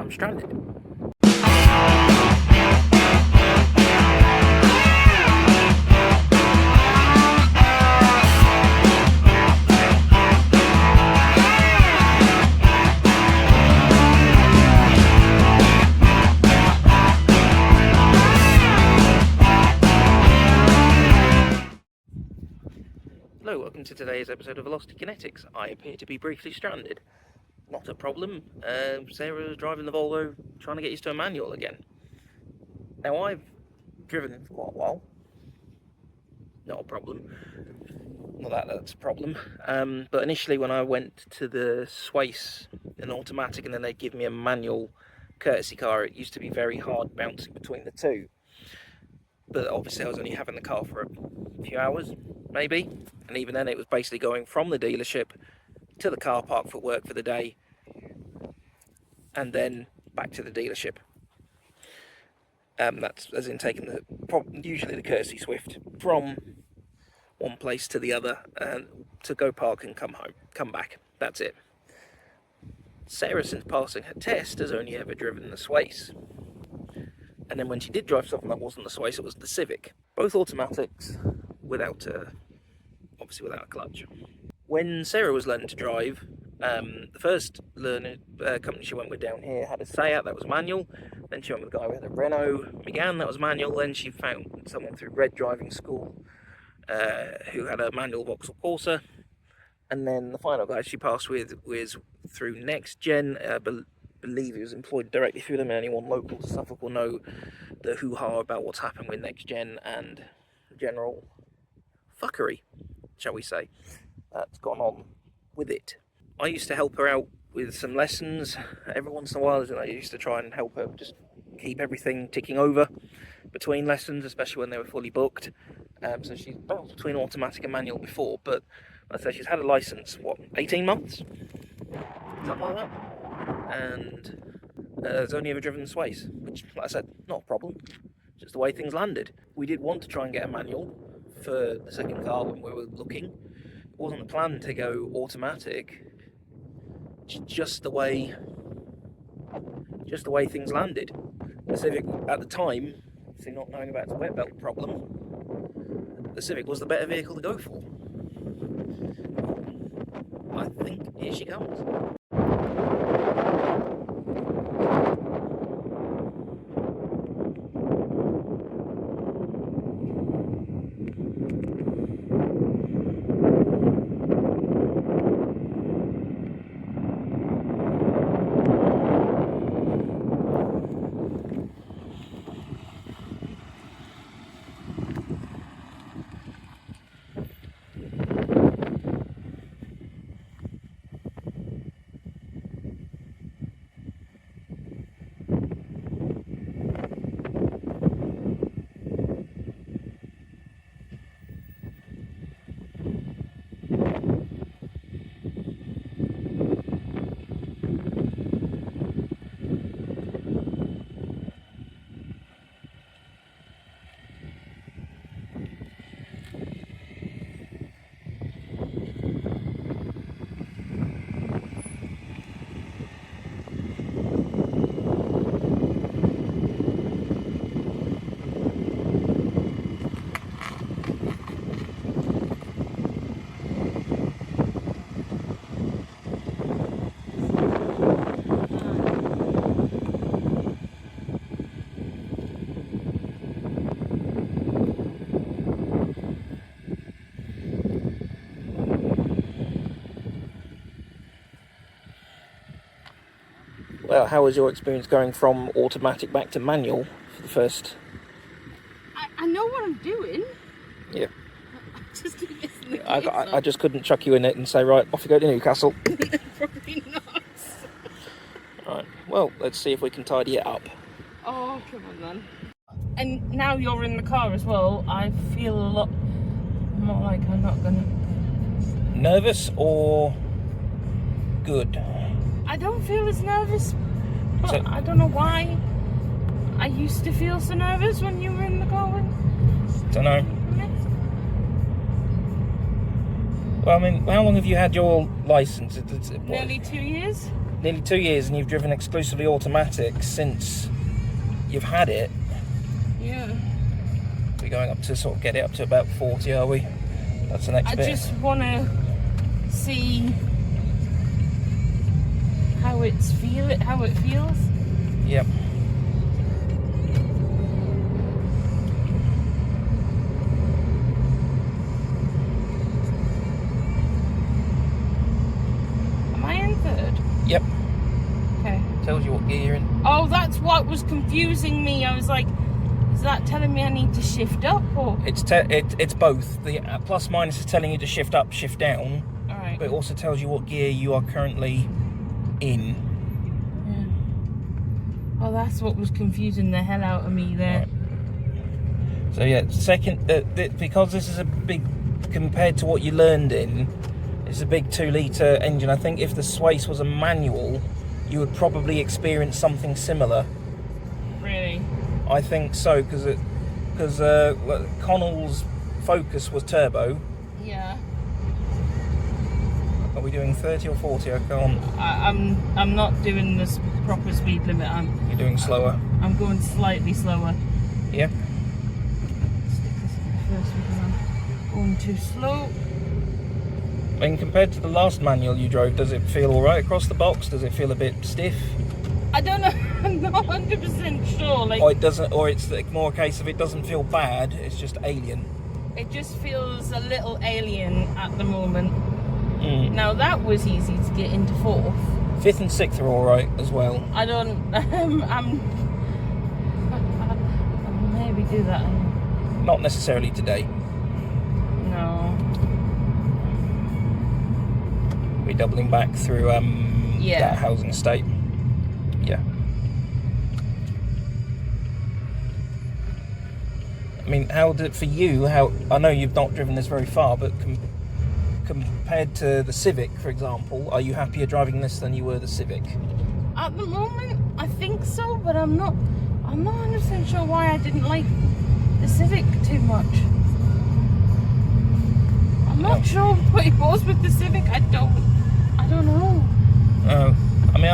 I'm stranded. Hello, welcome to today's episode of Velocity Kinetics. I appear to be briefly stranded. Not a problem. Sarah was driving the Volvo, trying to get used to a manual again. Now, I've driven for quite a while. Not a problem. Not that that's a problem. But initially, when I went to the Swace, an automatic, and then they'd give me a manual courtesy car, it used to be very hard bouncing between the two. But obviously, I was only having the car for a few hours, maybe. And even then, it was basically going from the dealership to the car park for work for the day, and then back to the dealership. That's as in taking usually the courtesy Swift from one place to the other, to go park and come back. That's it. Sarah, since passing her test, has only ever driven the Swace. And then when she did drive something that wasn't the Swace, it was the Civic. Both automatics, obviously without a clutch. When Sarah was learning to drive, the first company she went with down here had a Seat that was manual. Then she went with a guy who had a Renault Megane that was manual. Then she found someone through Red Driving School who had a manual Vauxhall Corsa. And then the final guy she passed with was through Next Gen. I believe he was employed directly through them, and anyone local to Suffolk will know the hoo-ha about what's happened with Next Gen and general fuckery, shall we say, that's gone on with it. I used to help her out with some lessons every once in a while. I used to try and help her just keep everything ticking over between lessons, especially when they were fully booked. So she's bounced between automatic and manual before, but I'd say she's had a licence, 18 months? Something like that. And has only ever driven the Swace, which, like I said, not a problem. Just the way things landed. We did want to try and get a manual for the second car when we were looking. It wasn't the plan to go automatic. Just the way things landed. The Civic at the time, see, not knowing about the wet belt problem, the Civic was the better vehicle to go for. I think here she comes. Well, how was your experience going from automatic back to manual for the first? I know what I'm doing. Yeah. Just missing the I just couldn't chuck you in it and say, right, off you go to Newcastle. Probably not. Right, well, let's see if we can tidy it up. Oh, come on then. And now you're in the car as well, I feel a lot more like I'm not gonna... Nervous or good? I don't feel as nervous, but So, I don't know why. I used to feel so nervous when you were in the car with don't know. me. Well, I mean, how long have you had your license? Nearly 2 years. Nearly 2 years, and you've driven exclusively automatic since you've had it. Yeah. We're going up to sort of get it up to about 40, are we? That's the next bit. I just want to see how it feels. Yep. Am I in third? Yep. Okay. Tells you what gear you're in. Oh, that's what was confusing me. I was like, is that telling me I need to shift up or? It's both. The plus minus is telling you to shift up, shift down. All right. But it also tells you what gear you are currently in. Yeah. Oh, that's what was confusing the hell out of me there. Right. So yeah, second, because this is a big, compared to what you learned in, it's a big 2-litre engine. I think if the Swace was a manual, you would probably experience something similar. Really? I think so, because Connell's Focus was turbo. Yeah. Are we doing 30 or 40? I can't. I'm not doing this proper speed limit. You're doing slower. I'm going slightly slower. Yeah. Stick this in first because I'm going too slow. I mean, compared to the last manual you drove, does it feel all right across the box? Does it feel a bit stiff? I don't know. I'm not 100% sure. Like, Or it doesn't, or it's more a case of it doesn't feel bad. It's just alien. it just feels a little alien at the moment. Mm. Now that was easy to get into fourth. 5th and 6th are all right as well. I don't. I'll maybe do that. Not necessarily today. No. We're doubling back through Yeah. that housing estate. Yeah. I mean, how did for you? How I know you've not driven this very far, but compared to the Civic, for example, are you happier driving this than you were the Civic? At the moment, I think so, but I'm not 100% sure why I didn't like the Civic too much. I'm not sure what it was with the Civic. I don't know. I mean,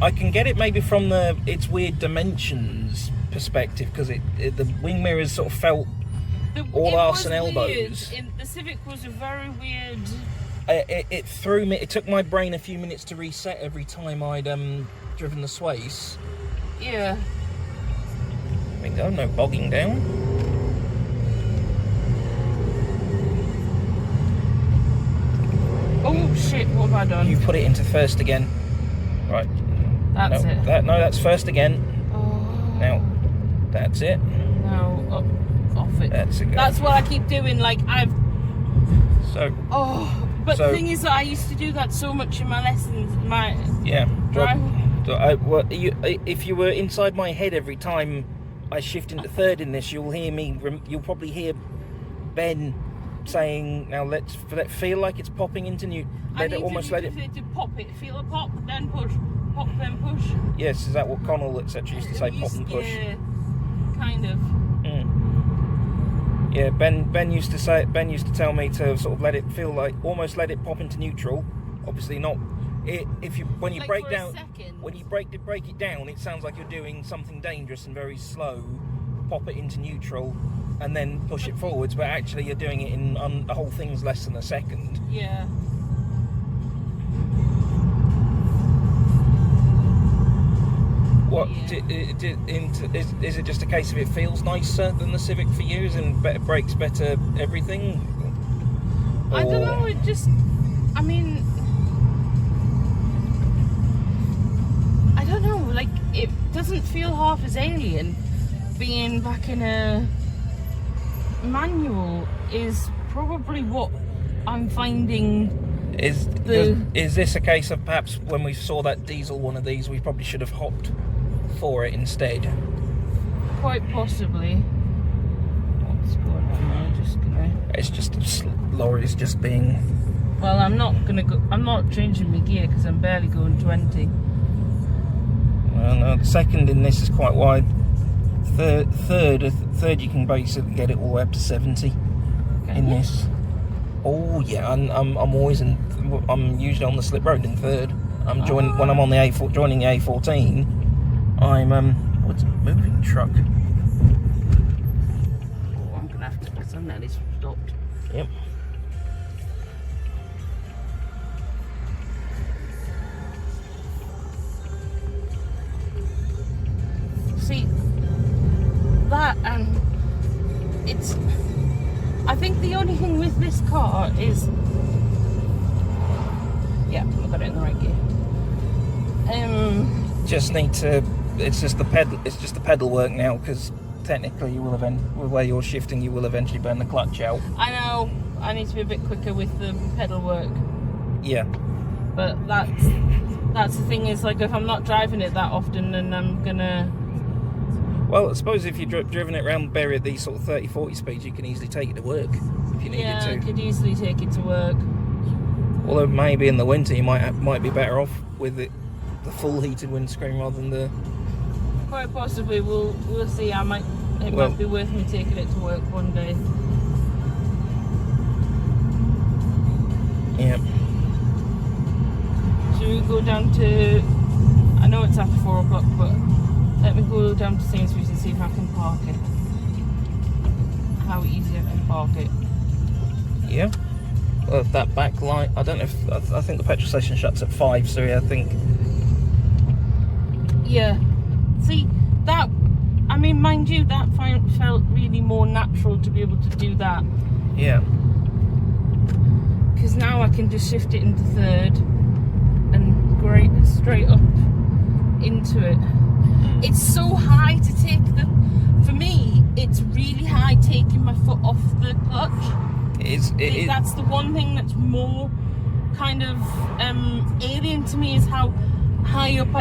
I can get it maybe from its weird dimensions perspective, because the wing mirrors sort of felt all arse and elbows. The Civic was a very weird. It threw me. It took my brain a few minutes to reset every time I'd driven the Swace. Yeah. Bingo, no bogging down. Oh shit! What have I done? You put it into first again. Right. That's no, it. That's first again. Oh. Now, that's it. No, off it. That's a go. That's what I keep doing. Like I've. So. Oh, but the thing is that I used to do that so much in my lessons. Yeah. Drive. If you were inside my head every time I shift into third in this, you'll probably hear Ben saying, "Now let's feel like it's popping into new. Let it pop it. Feel a pop, then push. Pop, then push." Yes, is that what Connell etc. used to say? Pop and push. Yeah, kind of. Yeah, Ben used to say. Ben used to tell me to sort of let it feel like almost let it pop into neutral. Obviously not. When you like break for down, a second. when you break it down, it sounds like you're doing something dangerous and very slow. Pop it into neutral, and then push it forwards. But actually, you're doing it in the whole thing's less than a second. Yeah. What Yeah. is it just a case of it feels nicer than the Civic for you, and better brakes, better everything? I don't know. It just. I mean. I don't know. Like it doesn't feel half as alien. Being back in a manual is probably what I'm finding. Is this a case of perhaps when we saw that diesel one of these, we probably should have hopped for it instead? Quite possibly. What's going on now? Just gonna. It's just lorries just being. Well, I'm not gonna go. I'm not changing my gear because I'm barely going 20. Well, no, the second in this is quite wide. Third, you can basically get it all the way up to 70 in this. Oh yeah, and I'm always I'm usually on the slip road in third. When I'm on the joining the A14. I'm what's a moving truck? Oh, I'm gonna have to, because I'm nearly stopped. Yep. See, that it's. I think the only thing with this car is, yeah, I got it in the right gear. Just need to. It's just the pedal. It's just the pedal work now, because technically you will where you're shifting, you will eventually burn the clutch out. I know. I need to be a bit quicker with the pedal work. Yeah. But that's the thing, is like, if I'm not driving it that often, then I'm gonna. Well, I suppose if you've driven it around Bury at these sort of 30-40 speeds, you can easily take it to work if you needed Yeah, to. I could easily take it to work. Although maybe in the winter you might be better off with the full heated windscreen rather than the. Quite possibly, we'll see. It might be worth me taking it to work one day. Yeah. Should we go down to? I know it's after 4 o'clock, but let me go down to Sainsbury's and see if I can park it. How easy I can park it. Yeah. Well, that back light. I don't know if I think the petrol station shuts at 5. So yeah, I think. Yeah. See that. I mean, mind you, that felt really more natural to be able to do that. Yeah. Because now I can just shift it into third and straight up into it. It's so high to take for me, it's really high taking my foot off the clutch. That's the one thing that's more kind of alien to me, is how high up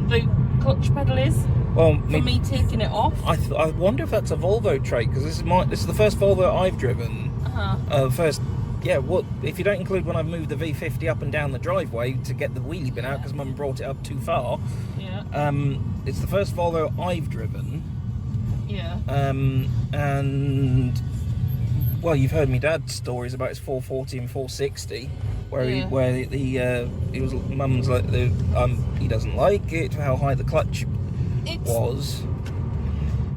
the clutch pedal is. Well, for me taking it off. I wonder if that's a Volvo trait, because this is the first Volvo I've driven. First. Yeah, what if you don't include when I've moved the V40 up and down the driveway to get the wheelie bin out because Mum brought it up too far. Yeah. It's the first Volvo I've driven. Yeah. And well, you've heard me dad's stories about his 440 and 460, where he was Mum's like he doesn't like it how high the clutch was,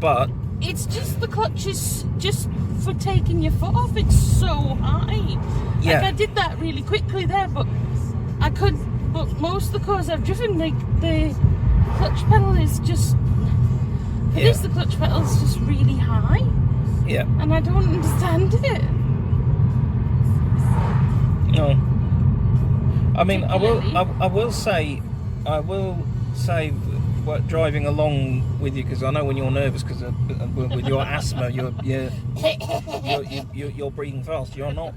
but it's just the clutch is just for taking your foot off. It's so high. Yeah. Like, I did that really quickly there, but most of the cars I've driven, like, the clutch pedal is just the clutch pedal is just really high. Yeah. And I don't understand it. No. I mean, I will say driving along with you, because I know when you're nervous, because with your asthma, you're breathing fast. You're not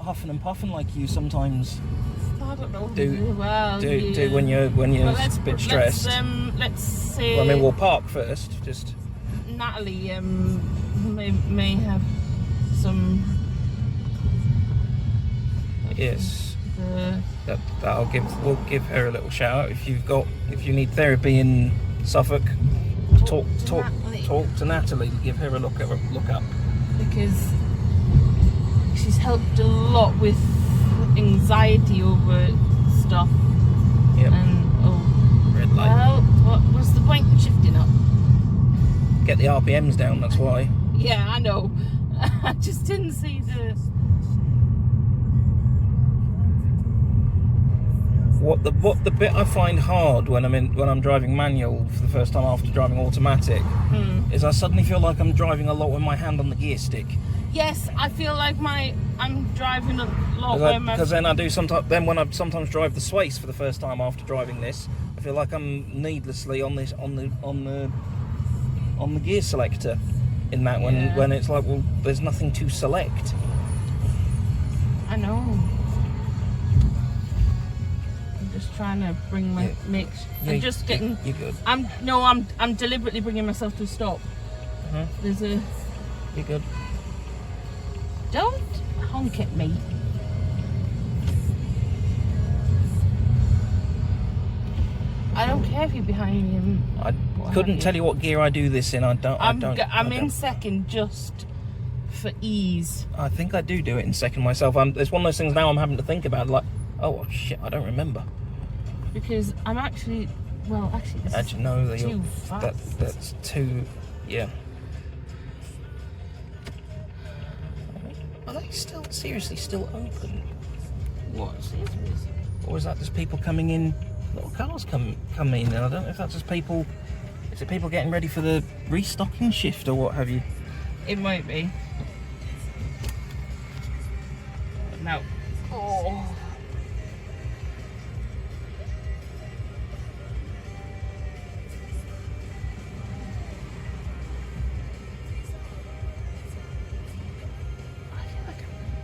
huffing and puffing like you sometimes I don't know. do when you're a bit stressed. Let's say. Well, I mean, we'll park first. Just Natalie may have some. Yes. We'll give her a little shout out if you need therapy in Suffolk. Talk to Natalie. Give her a look up, because she's helped a lot with anxiety over stuff. Yep. And red light. Well, what was the point in shifting up? Get the RPMs down. That's why. Yeah, I know. I just didn't see the. What the bit I find hard when I'm driving manual for the first time after driving automatic is I suddenly feel like I'm driving a lot with my hand on the gear stick. Yes, I feel like I'm driving a lot because then I do sometimes. Then when I sometimes drive the Swace for the first time after driving this, I feel like I'm needlessly on the gear selector in that one, when it's like, well, there's nothing to select. I know. Just trying to bring my mix. I'm just getting. You're good. I'm deliberately bringing myself to a stop. There's a. You're good. Don't honk at me. I don't care if you're behind me. I couldn't tell you what gear I do this in. I'm in second, just for ease. I think I do it in second myself. It's one of those things now I'm having to think about, like, oh shit, I don't remember. Because I'm actually, well, actually, this Actually, is no, too fast. that's too, yeah. Are they seriously still open? What? Or is that just people coming in, little cars come in, and I don't know if that's just people, is it people getting ready for the restocking shift or what have you? It might be. No. Oh.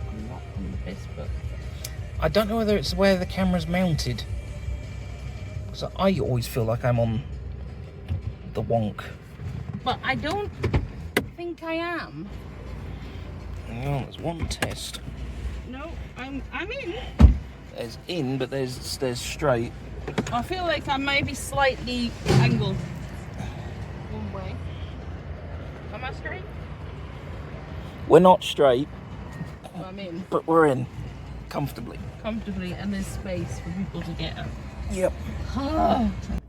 I'm not on this, but I don't know whether it's where the camera's mounted. So I always feel like I'm on the wonk. but I don't think I am. Hang on, there's one test. No, I'm in. There's in, but there's straight. I feel like I may be slightly angled one way. Am I straight? We're not straight, I'm in but we're in comfortably. comfortably, and there's space for people to get up. Yep.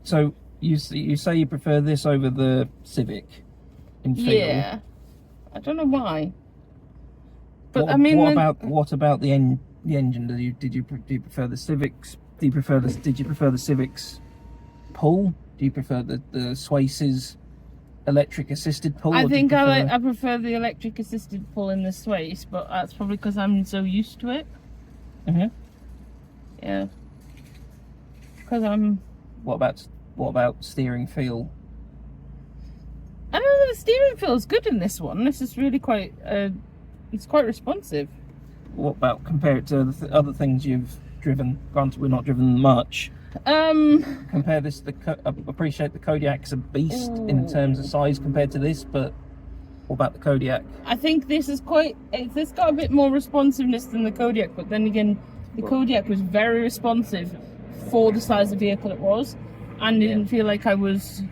So you say you prefer this over the Civic in feel? Yeah. I don't know why. But What, I mean, what about the engine? Do you prefer the Civics? Did you prefer the Civics pull? Do you prefer the Swace's electric assisted pull? I think I prefer the electric assisted pull in the Swace, but that's probably because I'm so used to it. Mhm. Yeah. Because I'm. What about steering feel? I don't know. The steering feels good in this one. This is really quite. It's quite responsive. What about compare it to the other things you've driven? Granted, we're not driven much. Compare this. I appreciate the Kodiak's a beast in terms of size compared to this, but what about the Kodiak? I think this is quite. It's got a bit more responsiveness than the Kodiak, but then again, the Kodiak was very responsive for the size of vehicle it was, and it didn't feel like I was.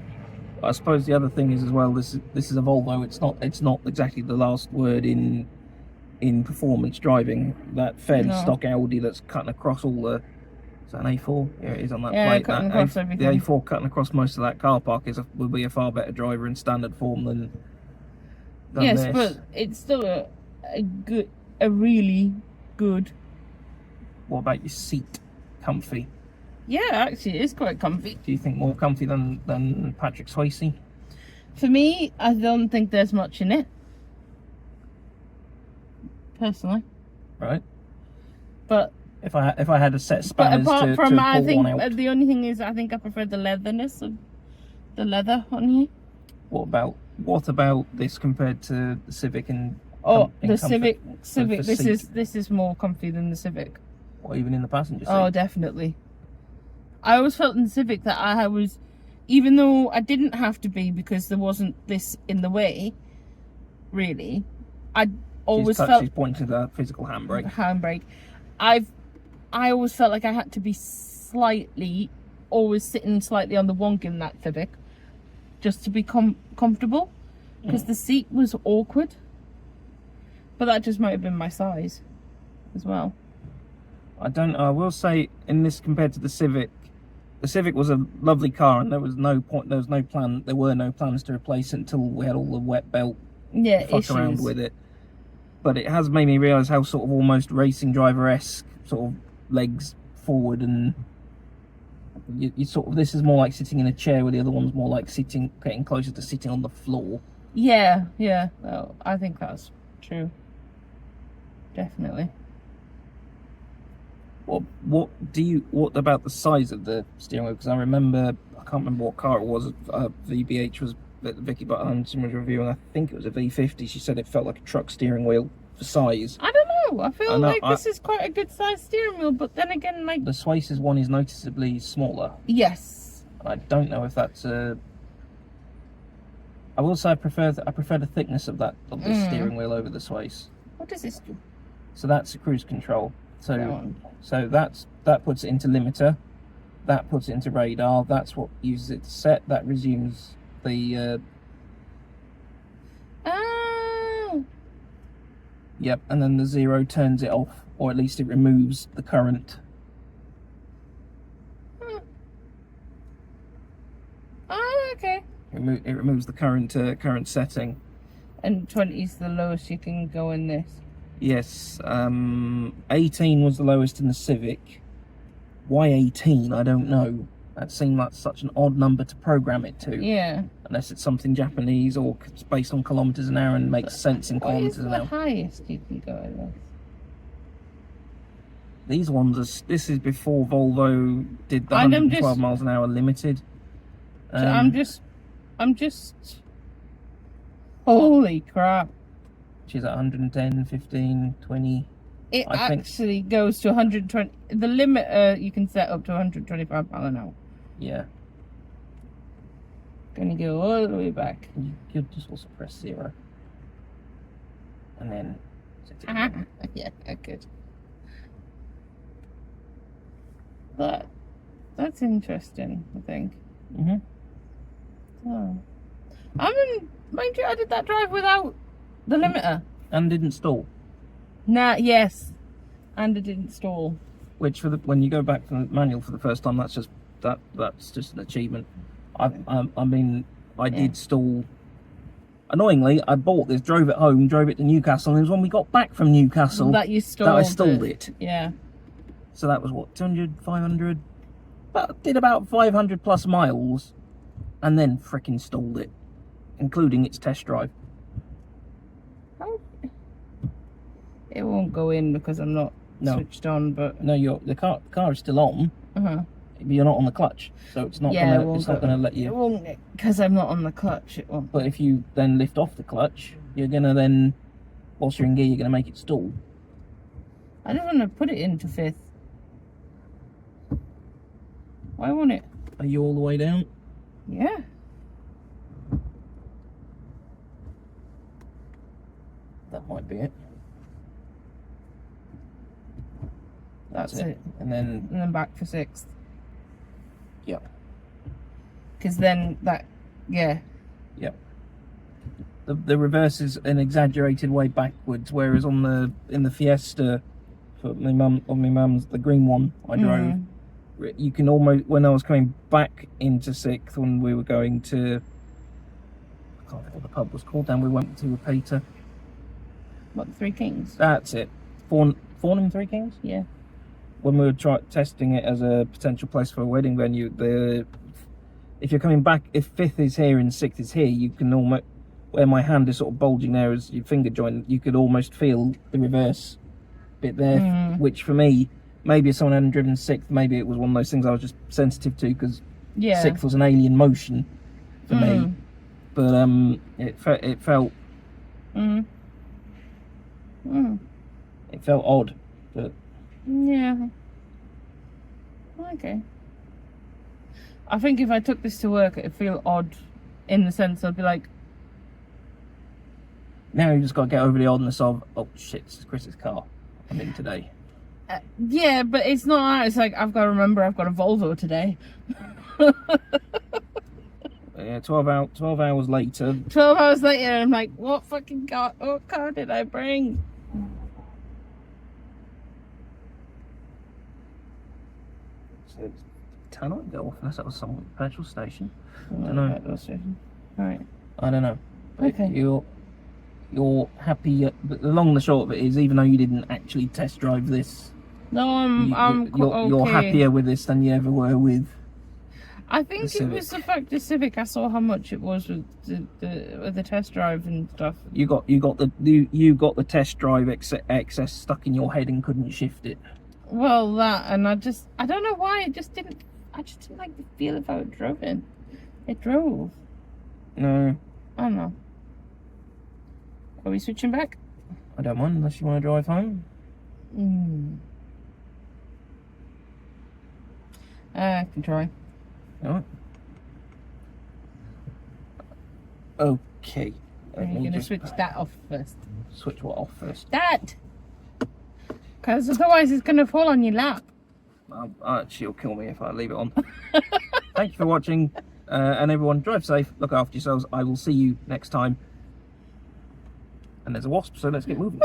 I suppose the other thing is as well. This is a Volvo. It's not exactly the last word in performance driving. That fairly stock Audi that's cutting across all the. Is that an A4? Yeah, it is on that plate. Cutting across everything. The A4 cutting across most of that car park will be a far better driver in standard form than Yes, this. but it's still a really good. What about your seat? Comfy? Yeah, actually, it is quite comfy. Do you think more comfy than Patrick Swayze? For me, I don't think there's much in it. Personally. Right. But if I had a set spanners apart to from, pull I think one out. the only thing is, I think I prefer the leatherness of the leather on here. What about this compared to the Civic and? The Civic. This is more comfy than the Civic. Or even in the passenger seat? Oh, definitely. I always felt in the Civic that I was, even though I didn't have to be because there wasn't this in the way, really, I always felt... She's pointing to the physical handbrake. I always felt like I had to be always sitting slightly on the wonk in that Civic, just to be comfortable, because the seat was awkward. But that just might have been my size as well. I don't know. I will say, in this compared to the Civic was a lovely car, and there were no plans to replace it until we had all the wet belt fuck around with it. But it has made me realise how sort of almost racing driver-esque sort of legs forward, and you sort of, this is more like sitting in a chair, where the other one's more like getting closer to sitting on the floor. Yeah. Well, I think that's true. Definitely. What about the size of the steering wheel? Because I can't remember what car it was. VBH was Vicky Button was reviewing. I think it was a V40. She said it felt like a truck steering wheel for size. I don't know. I feel like this is quite a good size steering wheel, but then again, like the Swace's one is noticeably smaller. Yes. I don't know if that's a. I will say I prefer the thickness of the steering wheel over the Swace. What does this do? So that's a cruise control. So that puts it into limiter, that puts it into radar, that's what uses it to set, that resumes the Yep, and then the 0 turns it off, or at least it removes the current. Oh, okay. It removes the current setting. And 20 is the lowest you can go in this. Yes, 18 was the lowest in the Civic. Why 18? I don't know. That seemed like such an odd number to program it to. Yeah. Unless it's something Japanese or it's based on kilometres an hour and makes sense in kilometres an hour. What is the highest you can go in this? These ones are. This is before Volvo did the 112 miles an hour limited. I'm just. Holy crap! She's at 110, 15, 20. It actually goes to 120. The limiter you can set up to 125 miles an hour. Yeah. Gonna go all the way back. You could just also press 0. And then set it again. Yeah, I could. That's interesting, I think. Mhm. So, mind you, I did that drive without the limiter. And didn't stall. Yes. And it didn't stall. Which when you go back from the manual for the first time, that's just an achievement. I did stall. Annoyingly, I bought this, drove it home, drove it to Newcastle, and it was when we got back from Newcastle that I stalled it. Yeah. So that was what, 200, 500? But did about 500 plus miles, and then fricking stalled it, including its test drive. It won't go in because I'm not switched on, but no, the car is still on. But you're not on the clutch, so it's not gonna let you. It won't, because I'm not on the clutch. It won't. But if you then lift off the clutch, you're gonna then, whilst you're in gear, you're gonna make it stall. I don't want to put it into 5th. Why won't it? Are you all the way down? Yeah. That might be it. That's it. And then back for 6th. Yep. Because then yeah. Yep. The reverse is an exaggerated way backwards, whereas in the Fiesta, for my mum's the green one I drove, you can almost, when I was coming back into 6th, when we were going to, I can't think what the pub was called, and we went to Repeater. What, Three Kings? That's it. Fornham Three Kings? Yeah. When we were testing it as a potential place for a wedding venue, if you're coming back, if 5th is here and 6th is here, you can almost, where my hand is sort of bulging there as your finger joint, you could almost feel the reverse bit there, which for me, maybe if someone hadn't driven 6th, maybe it was one of those things I was just sensitive to, because 6th was an alien motion for me. But it felt it felt odd, but yeah. Okay. I think if I took this to work, it'd feel odd, in the sense I'd be like, now you just got to get over the oddness of, oh shit, this is Chris's car I'm in today. Yeah, but it's not. It's like, I've got to remember I've got a Volvo today. Yeah, 12 hours later. 12 hours later, I'm like, what fucking car? What car did I bring? So tannoy go off unless that was some petrol station. I don't know. Petrol station. All right. I don't know. Okay. You're happy. But the long and the short of it is, even though you didn't actually test drive this, you're happier with this than you ever were with. I think it was the fact the Civic. I saw how much it was with the test drive and stuff. You got the test drive excess stuck in your head and couldn't shift it. Well, that, and I don't know why, I just didn't like the feel of how it drove in. It drove. No. I don't know. Are we switching back? I don't mind, unless you want to drive home. I can try. Alright. Okay. Are you going to switch that off first? Switch what off first? That! Because otherwise it's going to fall on your lap. She'll kill me if I leave it on. Thank you for watching. And everyone, drive safe, look after yourselves. I will see you next time. And there's a wasp, so let's get moving.